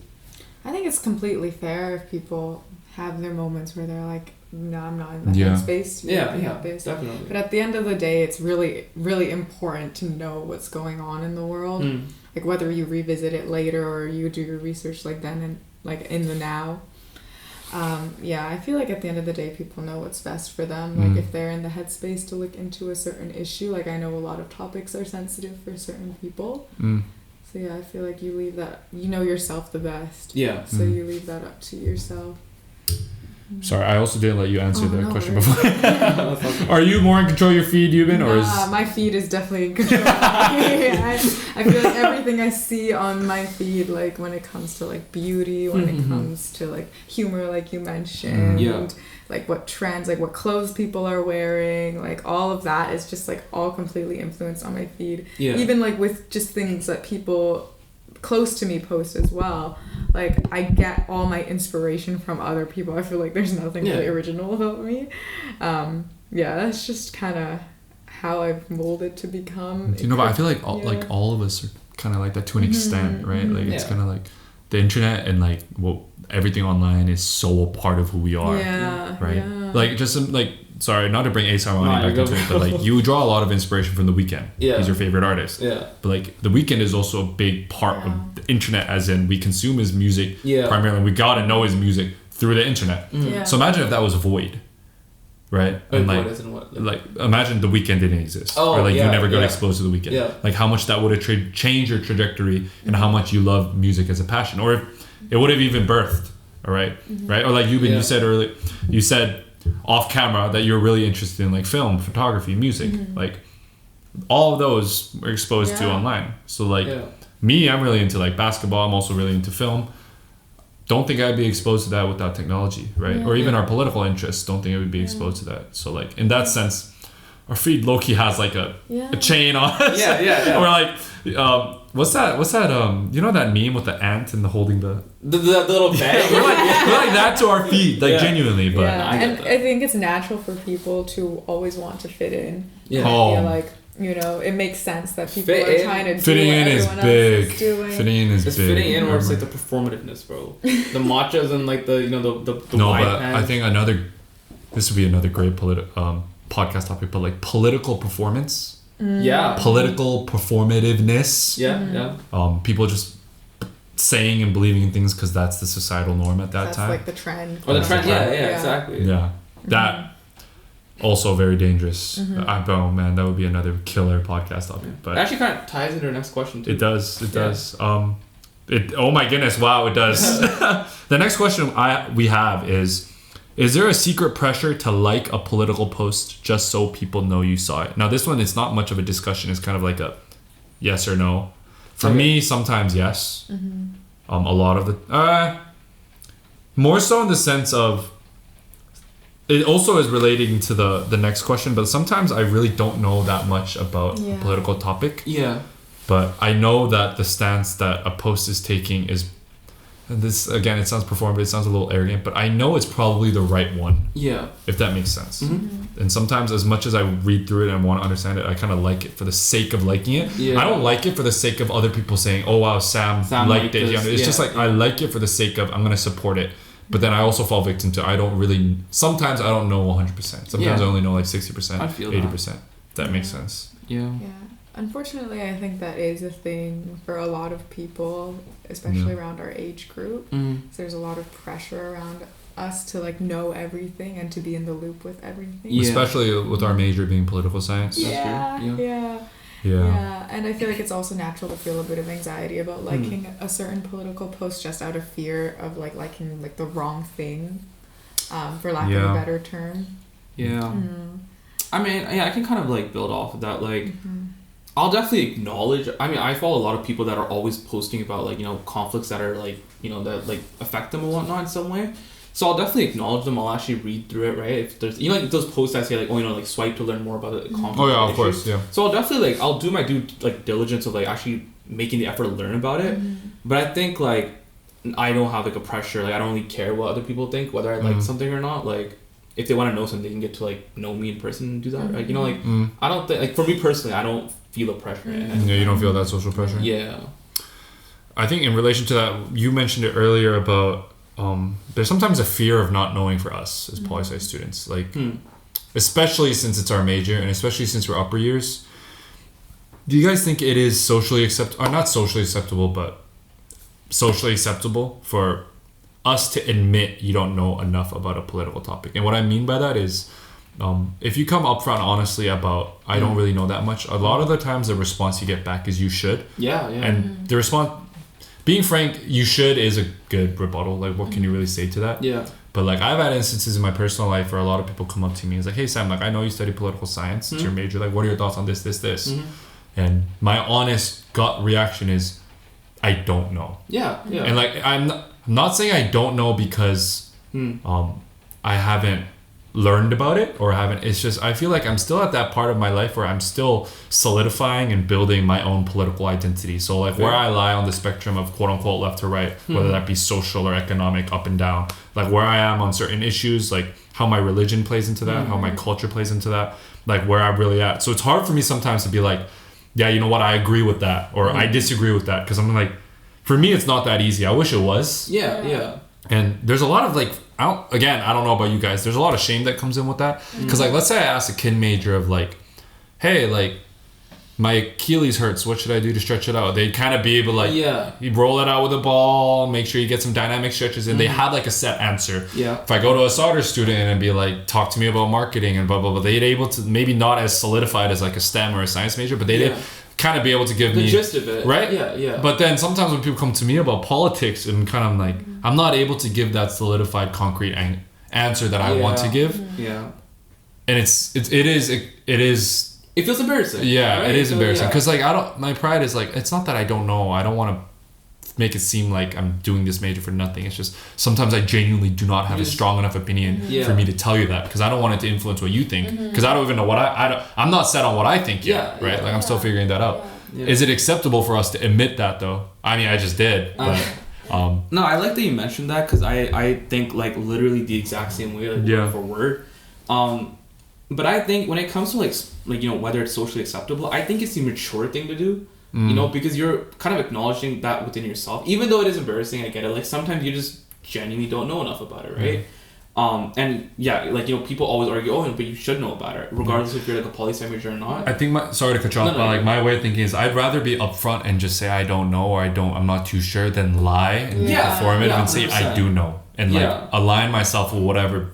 I think it's completely fair if people have their moments where they're like, no, I'm not in the headspace to be looking at this. Definitely. But at the end of the day, it's really, really important to know what's going on in the world. Like whether you revisit it later or you do your research like then and like in the now. I feel like at the end of the day, people know what's best for them. Like if they're in the headspace to look into a certain issue, like I know a lot of topics are sensitive for certain people. So yeah, I feel like you leave that, you know yourself the best. Yeah. So you leave that up to yourself. Sorry, I also didn't let you answer the question before. Are you more in control of your feed, Yubin, or is my feed is definitely in control. I feel like everything I see on my feed, like when it comes to like beauty, when it comes to like humor, like you mentioned, like what trends, like what clothes people are wearing, like all of that is just like all completely influenced on my feed. Yeah. Even like with just things that people close to me post as well. Like I get all my inspiration from other people. I feel like there's nothing really original about me. That's just kind of how I've molded to become. But I feel like all of us are kind of like that to an extent, right? Like it's kind of like the internet and like everything online is so a part of who we are, right? Yeah. Like just sorry, not to bring A$AP Rocky back into it, but like you draw a lot of inspiration from The Weeknd. Yeah. He's your favorite artist. Yeah. But like The Weeknd is also a big part of the internet, as in we consume his music primarily. We gotta know his music through the internet. Yeah. So imagine if that was void, right? And like imagine The Weeknd didn't exist, or like you never got exposed to The Weeknd. Yeah. Like how much that would have changed your trajectory and how much you love music as a passion, or if it would have even birthed. All right, right? Or like you said earlier, you said off camera that you're really interested in like film, photography, music, like all of those were exposed to online. So like me, I'm really into like basketball. I'm also really into film. Don't think I'd be exposed to that without technology, right? Or even our political interests. Don't think I would be exposed to that. So like in that sense, our feed low-key has like a chain on us. Or like what's that you know that meme with the ant and the holding the little bag? we're like that to our feed, like genuinely. But I think it's natural for people to always want to fit in. I feel like, you know, it makes sense that people are trying to fitting do what in everyone is big. else is doing. Fitting in is big. Fitting in, or it's like the performativeness, bro. The matchas and like the the no, but pants. I think this would be another great podcast topic, but like political performance. Political performativeness. People just saying and believing in things because that's the societal norm at that time. That's like the trend. Or the trend, exactly. Yeah. That also very dangerous. Oh man, that would be another killer podcast topic. But it actually kind of ties into our next question too. It does. Oh my goodness, wow, it does. The next question we have is there a secret pressure to like a political post just so people know you saw it? Now this one, it's not much of a discussion. It's kind of like a yes or no. For me, sometimes yes. A lot of the more so in the sense of it also is relating to the next question, but sometimes I really don't know that much about a political topic. Yeah. But I know that the stance that a post is taking is, and this again, it sounds performative, it sounds a little arrogant, but I know it's probably the right one. Yeah. If that makes sense. And sometimes, as much as I read through it and want to understand it, I kind of like it for the sake of liking it. Yeah. I don't like it for the sake of other people saying, "Oh wow, Sam liked it." It's just like I like it for the sake of I'm gonna support it. But then I also fall victim to sometimes I don't know 100%. Sometimes I only know like 60%, 80%. If that makes sense. Yeah. Unfortunately, I think that is a thing for a lot of people, especially around our age group. So there's a lot of pressure around us to like know everything and to be in the loop with everything. Especially with our major being political science. Yeah. And I feel like it's also natural to feel a bit of anxiety about liking a certain political post just out of fear of like liking like the wrong thing, for lack of a better term. I mean, I can kind of like build off of that. Like, I'll definitely acknowledge. I mean, I follow a lot of people that are always posting about like, you know, conflicts that are like, you know, that like affect them or whatnot in some way. So I'll definitely acknowledge them. I'll actually read through it, right? If there's, you know, like those posts that say like, oh, you know, like swipe to learn more about the conflict. Oh yeah, of course, yeah. So I'll definitely like, I'll do my due like diligence of like actually making the effort to learn about it. But I think like I don't have like a pressure. Like I don't really care what other people think, whether I like something or not. Like if they want to know something, they can get to like know me in person and do that. Like, you know, like I don't think, like for me personally, I don't feel the pressure. Yeah, you don't feel that social pressure. Yeah. I think in relation to that, you mentioned it earlier about there's sometimes a fear of not knowing for us as poli-sci students, like especially since it's our major and especially since we're upper years. Do you guys think it is socially acceptable, or not socially acceptable, but socially acceptable for us to admit you don't know enough about a political topic? And what I mean by that is, if you come upfront honestly about I don't really know that much, a lot of the times the response you get back is you should. Yeah. And the response, being frank, you should is a good rebuttal. Like, what can you really say to that? Yeah. But like, I've had instances in my personal life where a lot of people come up to me and it's like, hey Sam, like I know you study political science, it's your major, like what are your thoughts on this? And my honest gut reaction is I don't know. Yeah. And like, I'm not saying I don't know because I haven't learned about it or haven't, it's just I feel like I'm still at that part of my life where I'm still solidifying and building my own political identity. So like where I lie on the spectrum of quote unquote left to right, whether that be social or economic, up and down, like where I am on certain issues, like how my religion plays into that, how my culture plays into that, like where I'm really at. So it's hard for me sometimes to be like, yeah, you know what, I agree with that or I disagree with that, because I'm like, for me it's not that easy. I wish it was. Yeah. And there's a lot of like, I don't know about you guys, there's a lot of shame that comes in with that. Because like, let's say I ask a kid major of like, hey, like my Achilles hurts, what should I do to stretch it out? They'd kind of be able to like, you roll it out with a ball, make sure you get some dynamic stretches, and they have like a set answer. Yeah. If I go to a Sauder student and be like, talk to me about marketing and blah blah blah, they'd able to, maybe not as solidified as like a STEM or a science major, but they'd kind of be able to give me the gist of it, right? Yeah. But then sometimes when people come to me about politics and kind of like, I'm not able to give that solidified, concrete answer that I want to give. Yeah. And it is. It feels embarrassing. Yeah, right? it is embarrassing because like my pride is like, it's not that I don't know. I don't want to make it seem like I'm doing this major for nothing. It's just sometimes I genuinely do not have a strong enough opinion for me to tell you that, because I don't want it to influence what you think, because I don't even know what I'm not set on what I think yet, right? Like I'm still figuring that out. Yeah. Is it acceptable for us to admit that though? I mean, I just did, but no, I like that you mentioned that, because I think like literally the exact same way, like word for word. But I think when it comes to like you know, whether it's socially acceptable, I think it's the mature thing to do. You know, because you're kind of acknowledging that within yourself, even though it is embarrassing. I get it. Like sometimes you just genuinely don't know enough about it, right? And yeah, like, you know, people always argue, oh, but you should know about it, regardless if you're like a poli-sci major or not. I think sorry to cut you off, but like my way of thinking is I'd rather be upfront and just say I don't know or I'm not too sure than lie and be performative and say 100%. I do know and like align myself with whatever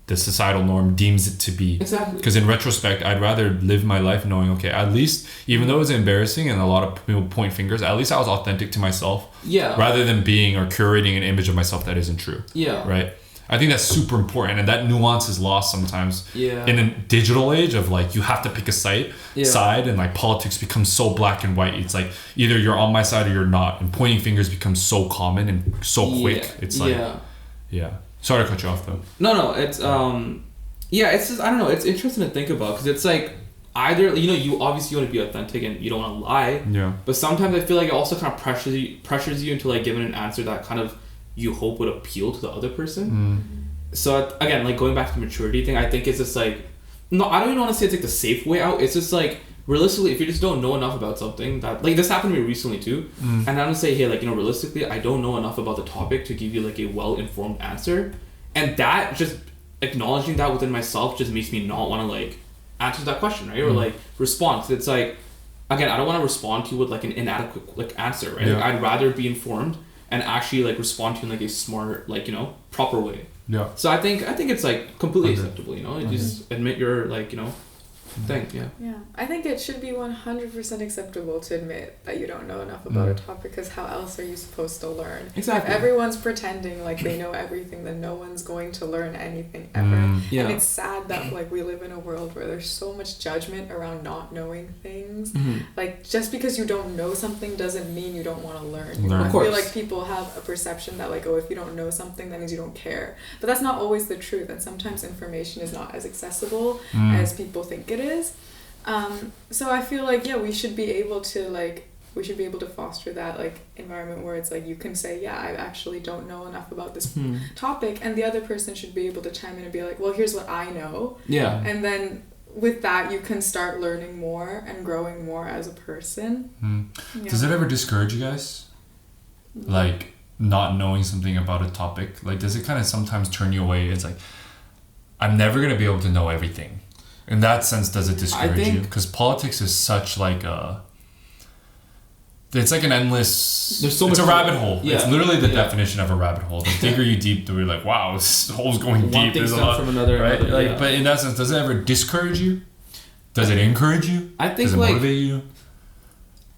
the societal norm deems it to be. Exactly. Because in retrospect, I'd rather live my life knowing, okay, at least, even though it's embarrassing and a lot of people point fingers, at least I was authentic to myself. Yeah. Rather than being or curating an image of myself that isn't true. Yeah. Right? I think that's super important, and that nuance is lost sometimes. Yeah. In a digital age of like, you have to pick a side, and like politics becomes so black and white. It's like either you're on my side or you're not, and pointing fingers becomes so common and so quick. It's like, Sorry to cut you off though. No, it's it's just, I don't know, it's interesting to think about, because it's like either, you know, you obviously want to be authentic and you don't want to lie. Yeah. But sometimes I feel like it also kind of pressures you into like giving an answer that kind of you hope would appeal to the other person. So again, like going back to the maturity thing, I think it's just like, no, I don't even want to say it's like the safe way out. It's just like, realistically, if you just don't know enough about something, that like this happened to me recently too, and I'm gonna say, hey, like, you know, realistically, I don't know enough about the topic to give you like a well-informed answer, and that just acknowledging that within myself just makes me not want to like answer that question, right? Or like respond. So it's like, again, I don't want to respond to you with like an inadequate like answer, right? Like, I'd rather be informed and actually like respond to you in like a smart, like, you know, proper way. Yeah. So I think it's like completely acceptable, you know. You just admit your, like, you know, thing. Yeah. I think it should be 100% acceptable to admit that you don't know enough about a topic, because how else are you supposed to learn? Exactly. If everyone's pretending like they know everything, then no one's going to learn anything ever. Yeah. And it's sad that like we live in a world where there's so much judgment around not knowing things. Like, just because you don't know something doesn't mean you don't want to learn. Of I course. feel like people have a perception that like, oh, if you don't know something, that means you don't care. But that's not always the truth, and sometimes information is not as accessible as people think it is. So I feel like, we should be able to like we should be able to foster that like environment where it's like you can say, yeah, I actually don't know enough about this topic, and the other person should be able to chime in and be like, well, here's what I know. Yeah. And then with that you can start learning more and growing more as a person. Yeah. Does it ever discourage you guys? Like not knowing something about a topic? Like does it kind of sometimes turn you away? It's like, I'm never going to be able to know everything. In that sense, does it discourage you? Because politics is such like a... It's like an endless... There's so it's much a rabbit hole. Yeah. It's literally the definition of a rabbit hole. The digger you deep, you're like, wow, this hole's going One deep. thing's There's a done lot, from another, right? another, Like, yeah. but in that sense, does it ever discourage you? Does it encourage you? I think does it like motivate you?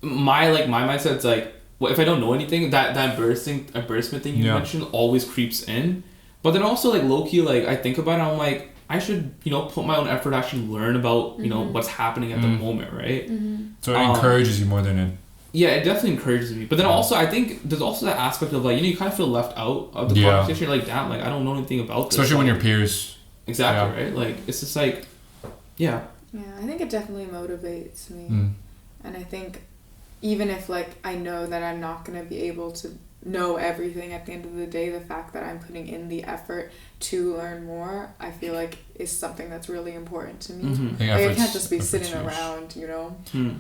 my mindset's like, well, if I don't know anything, that embarrassment thing you mentioned always creeps in. But then also like low key, like I think about it, I'm like, I should, you know, put my own effort to actually learn about, you know, what's happening at the moment, right? So it encourages you more than it... Yeah, it definitely encourages me. But then also, I think there's also that aspect of like, you know, you kind of feel left out of the conversation. You're like, damn, like I don't know anything about this. Especially when like, your peers... Exactly, right? Like, it's just like, yeah. Yeah, I think it definitely motivates me. And I think even if like I know that I'm not going to be able to know everything at the end of the day, the fact that I'm putting in the effort to learn more, I feel like is something that's really important to me. Like I can't just be sitting around, you know.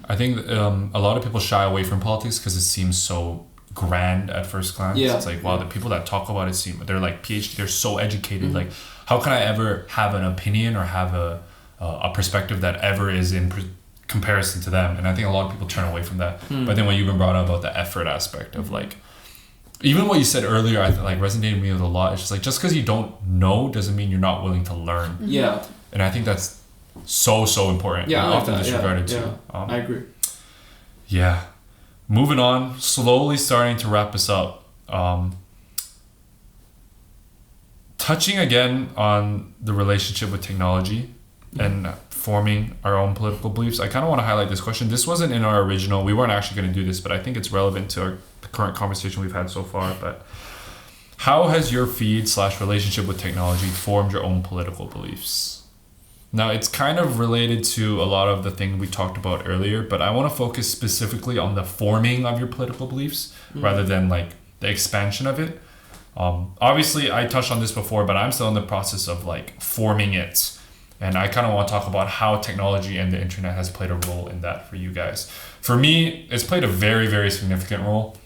I think a lot of people shy away from politics because it seems so grand at first glance. It's like, wow, the people that talk about it they're like PhD, they're so educated. Like, how can I ever have an opinion or have a perspective that ever is in comparison to them? And I think a lot of people turn away from that. But then when you've been brought up about the effort aspect of like, even what you said earlier, I like resonated with me with a lot. It's just like, just because you don't know doesn't mean you're not willing to learn. Yeah. And I think that's so important. Yeah, and I like often that. disregarded too. I agree. Yeah. Moving on, slowly starting to wrap us up. Touching again on the relationship with technology and forming our own political beliefs. I kind of want to highlight this question. This wasn't in our original. We weren't actually going to do this, but I think it's relevant to the current conversation we've had so far. But how has your feed/relationship with technology formed your own political beliefs? Now, it's kind of related to a lot of the thing we talked about earlier, but I want to focus specifically on the forming of your political beliefs rather than like the expansion of it. Obviously, I touched on this before, but I'm still in the process of like forming it. And I kind of want to talk about how technology and the internet has played a role in that for you guys. For me, it's played a very, very significant role.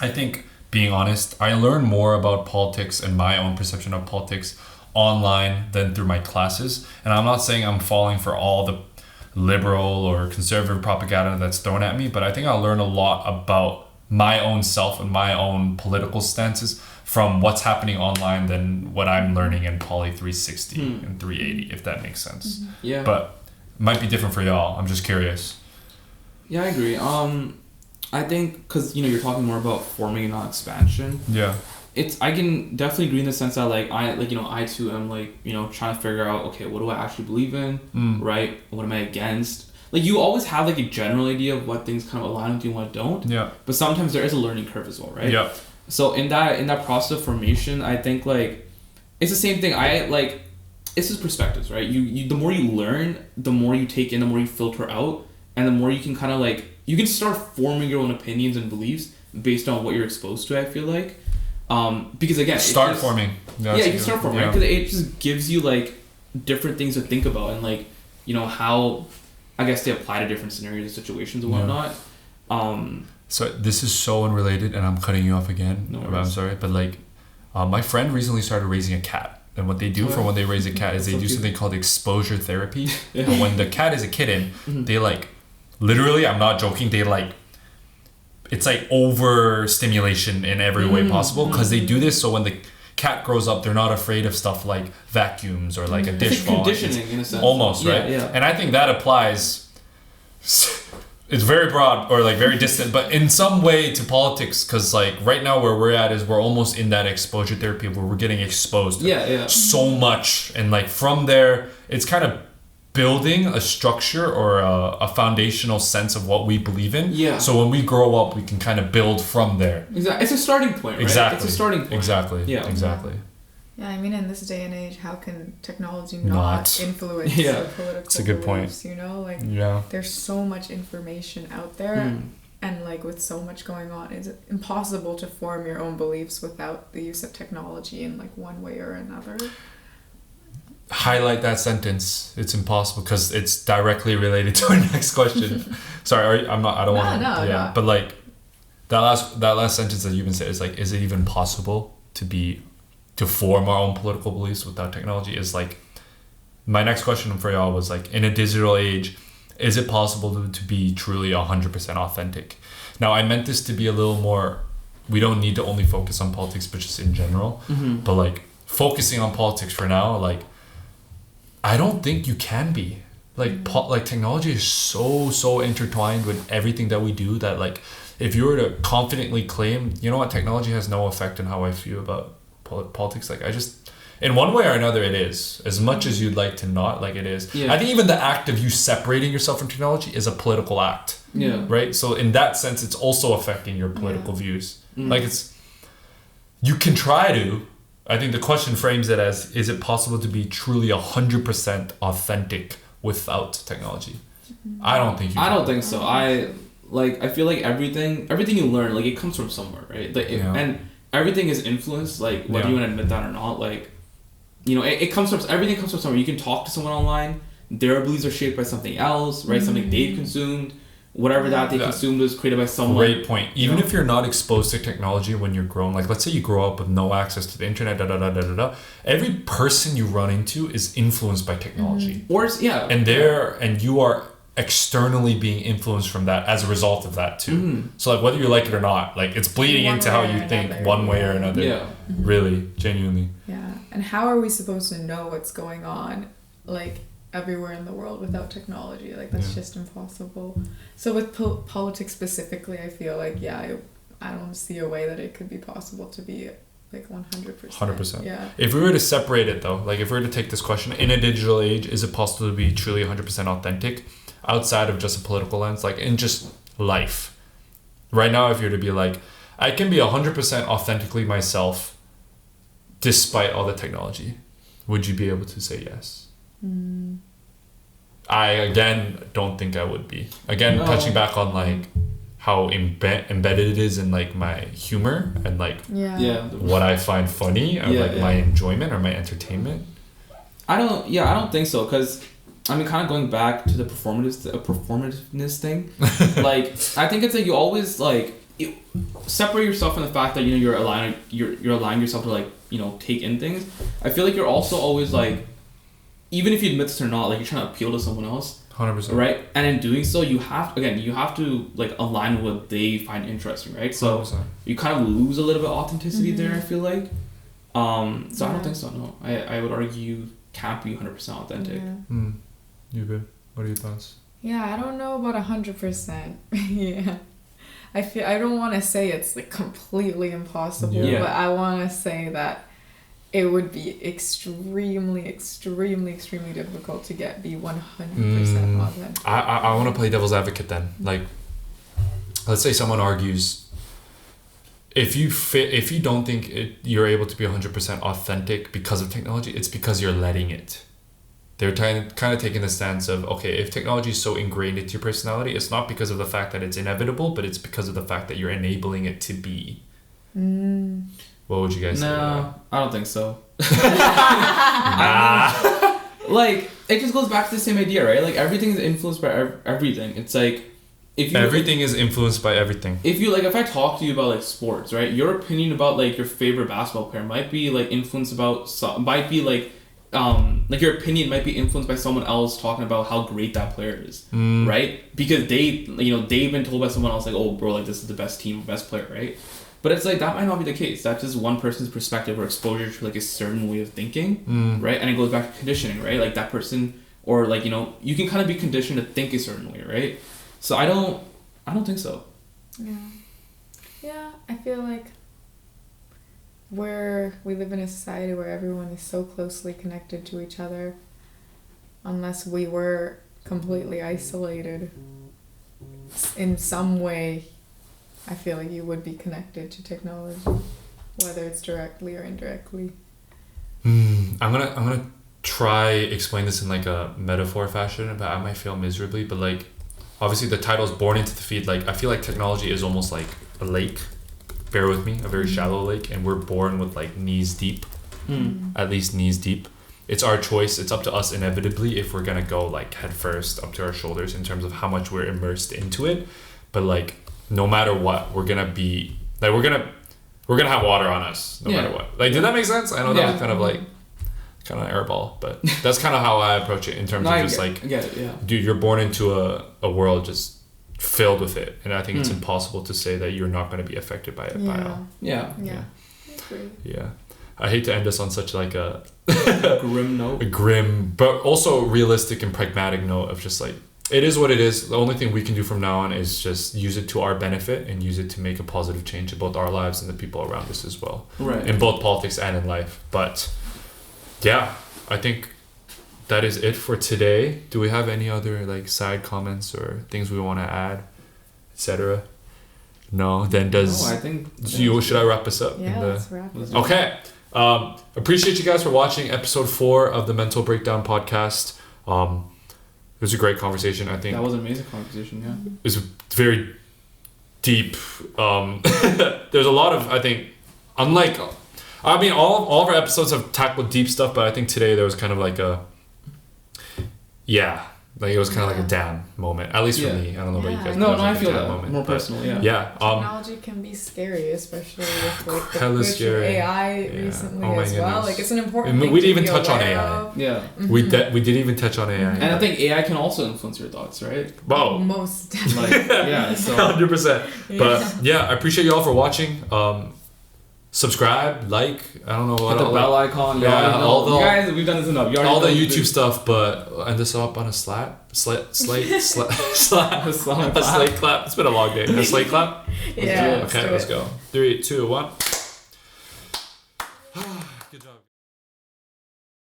I think, being honest, I learned more about politics and my own perception of politics online than through my classes. And I'm not saying I'm falling for all the liberal or conservative propaganda that's thrown at me, but I think I learned a lot about my own self and my own political stances from what's happening online than what I'm learning in Poly 360 and 380, if that makes sense. Yeah. But it might be different for y'all. I'm just curious. Yeah, I agree. I think because, you know, you're talking more about forming and not expansion. Yeah. I can definitely agree in the sense that I too am like, you know, trying to figure out, okay, what do I actually believe in, right? What am I against? Like, you always have like a general idea of what things kind of align with you and what don't. Yeah. But sometimes there is a learning curve as well, right? Yeah. So in that process of formation, I think like it's the same thing. It's just perspectives, right? You the more you learn, the more you take in, the more you filter out, and the more you can kind of like you can start forming your own opinions and beliefs based on what you're exposed to. I feel like, because again, you can start forming, right? Because it just gives you like different things to think about and like, you know, how I guess they apply to different scenarios and situations and whatnot. So this is so unrelated, and I'm cutting you off again. No worries. I'm sorry, but like, my friend recently started raising a cat, and what they do for when they raise a cat is they do something called exposure therapy. But when the cat is a kitten, they like, literally, I'm not joking. They like, it's like overstimulation in every way possible because they do this so when the cat grows up, they're not afraid of stuff like vacuums or like a dish falling. Conditioning in a sense. Almost, right? Yeah. And I think that applies. It's very broad or like very distant, but in some way to politics, because like right now where we're at is we're almost in that exposure therapy where we're getting exposed to so much, and like from there it's kind of building a structure or a foundational sense of what we believe in. Yeah. So when we grow up, we can kind of build from there. Exactly. It's a starting point, right? Exactly. It's a starting point. Exactly. Yeah. Exactly. Yeah, I mean, in this day and age, how can technology not influence your political It's a good beliefs, point. you know? Like, there's so much information out there. and like with so much going on, it's impossible to form your own beliefs without the use of technology in like one way or another. Highlight that sentence. It's impossible because it's directly related to our next question. Sorry, I don't want to. No. But like that last sentence that you've been saying is like, is it even possible to form our own political beliefs without technology? Is like, my next question for y'all was like, in a digital age, is it possible to be truly 100% authentic? Now, I meant this to be a little more, we don't need to only focus on politics, but just in general. But like focusing on politics for now, like, I don't think you can be. Like, like technology is so intertwined with everything that we do that like, if you were to confidently claim, you know what, technology has no effect on how I feel about politics, like I just, in one way or another, it is. As much as you'd like to not, like it is. Yeah. I think even the act of you separating yourself from technology is a political act. Yeah. Right? So in that sense, it's also affecting your political views. Like it's, you can try to, I think the question frames it as, is it possible to be truly 100% authentic without technology? I don't think you can. I don't think so. I feel like everything you learn, like it comes from somewhere, right? Like and everything is influenced, like whether you want to admit that or not, like, you know, it comes from, everything comes from somewhere. You can talk to someone online, their beliefs are shaped by something else, right? Something they've consumed, whatever that they consumed was created by someone. Great point. Even if you're not exposed to technology when you're grown, like let's say you grow up with no access to the internet, every person you run into is influenced by technology. Or and you are externally being influenced from that as a result of that too. So like whether you like it or not, like it's bleeding into how you think one way or another. Really, genuinely. And how are we supposed to know what's going on like everywhere in the world without technology? Like that's just impossible. So with politics specifically, I feel like I don't see a way that it could be possible to be like 100%. 100%. Yeah. If we were to separate it though, like if we were to take this question, in a digital age, is it possible to be truly 100% authentic outside of just a political lens, like in just life? Right now, if you're to be like, I can be 100% authentically myself despite all the technology, would you be able to say yes? I, again, don't think I would be. Again, touching back on like how embedded it is in like my humor and like what I find funny and my enjoyment or my entertainment. I don't think so, because I mean, kind of going back to the performativeness thing, like I think it's like you always like separate yourself from the fact that, you know, you're allowing yourself to like, you know, take in things. I feel like you're also always like, even if you admit this or not, like you're trying to appeal to someone else. 100%. Right? And in doing so, you have to like align with what they find interesting, right? So 100%. You kind of lose a little bit of authenticity there, I feel like. So I don't think so, no. I would argue you can't be 100% authentic. You good? What are your thoughts? Yeah, I don't know about 100%. Yeah. I don't want to say it's like completely impossible, but I want to say that it would be extremely difficult to be 100% authentic. I want to play devil's advocate then. Like, let's say someone argues, if you don't think you're able to be 100% authentic because of technology, it's because you're letting it. They're kind of taking the stance of, okay, if technology is so ingrained into your personality, it's not because of the fact that it's inevitable, but it's because of the fact that you're enabling it to be. What would you guys say? No, I don't think so. Like, it just goes back to the same idea, right? Like, everything is influenced by everything. It's like, everything is influenced by everything. If I talk to you about like sports, right? Your opinion about like your favorite basketball player might be like influenced like your opinion might be influenced by someone else talking about how great that player is, right? Because they've been told by someone else like, oh bro, like this is the best team, best player, right? But it's like, that might not be the case. That's just one person's perspective or exposure to like a certain way of thinking, right? And it goes back to conditioning, right? Like that person, or like, you know, you can kind of be conditioned to think a certain way, right? So I don't think so. Yeah, I feel like we live in a society where everyone is so closely connected to each other. Unless we were completely isolated in some way, I feel like you would be connected to technology, whether it's directly or indirectly. I'm gonna try explain this in like a metaphor fashion, but I might fail miserably. But like, obviously the title is Born into the Feed. Like, I feel like technology is almost like a lake. Bear with me, a very shallow lake, and we're born with like knees deep, at least knees deep. It's our choice. It's up to us inevitably if we're gonna go like head first up to our shoulders in terms of how much we're immersed into it. But like, no matter what, we're gonna be like we're gonna have water on us no matter what. Like, did that make sense? I know that was kind of like kind of airball, but that's kind of how I approach it in terms of just like, dude, you're born into a world just filled with it, and I think it's impossible to say that you're not going to be affected by it. Yeah. I hate to end this on such like a grim note, a grim but also realistic and pragmatic note of just like, it is what it is. The only thing we can do from now on is just use it to our benefit and use it to make a positive change in both our lives and the people around us as well, right, in both politics and in life. But yeah, I think that is it for today. Do we have any other like side comments or things we want to add, etc.? No. Then I think should I wrap us up? Yeah, let's wrap it. Okay. Appreciate you guys for watching episode 4 of the Mental Breakdown podcast. It was a great conversation. I think that was an amazing conversation. Yeah, it was very deep. There's a lot of, I think, unlike, I mean, all of our episodes have tackled deep stuff, but I think today there was kind of like it was kind of like a damn moment, at least for me. I don't know about you guys. No, I feel that moment. More personal. Technology can be scary, especially with like the push of AI recently as well. Like, it's an important thing. We didn't even touch on AI. Of. Yeah, we didn't even touch on AI. And I think AI can also influence your thoughts, right? Wow, most definitely. So 100%. But yeah, I appreciate you all for watching. Subscribe, like, I don't know what the bell icon. Yeah, you guys, we've done this enough. All the YouTube stuff, but end this up on a slate clap. It's been a long day. A slate clap. Yeah. Okay, let's go. 3, 2, 1.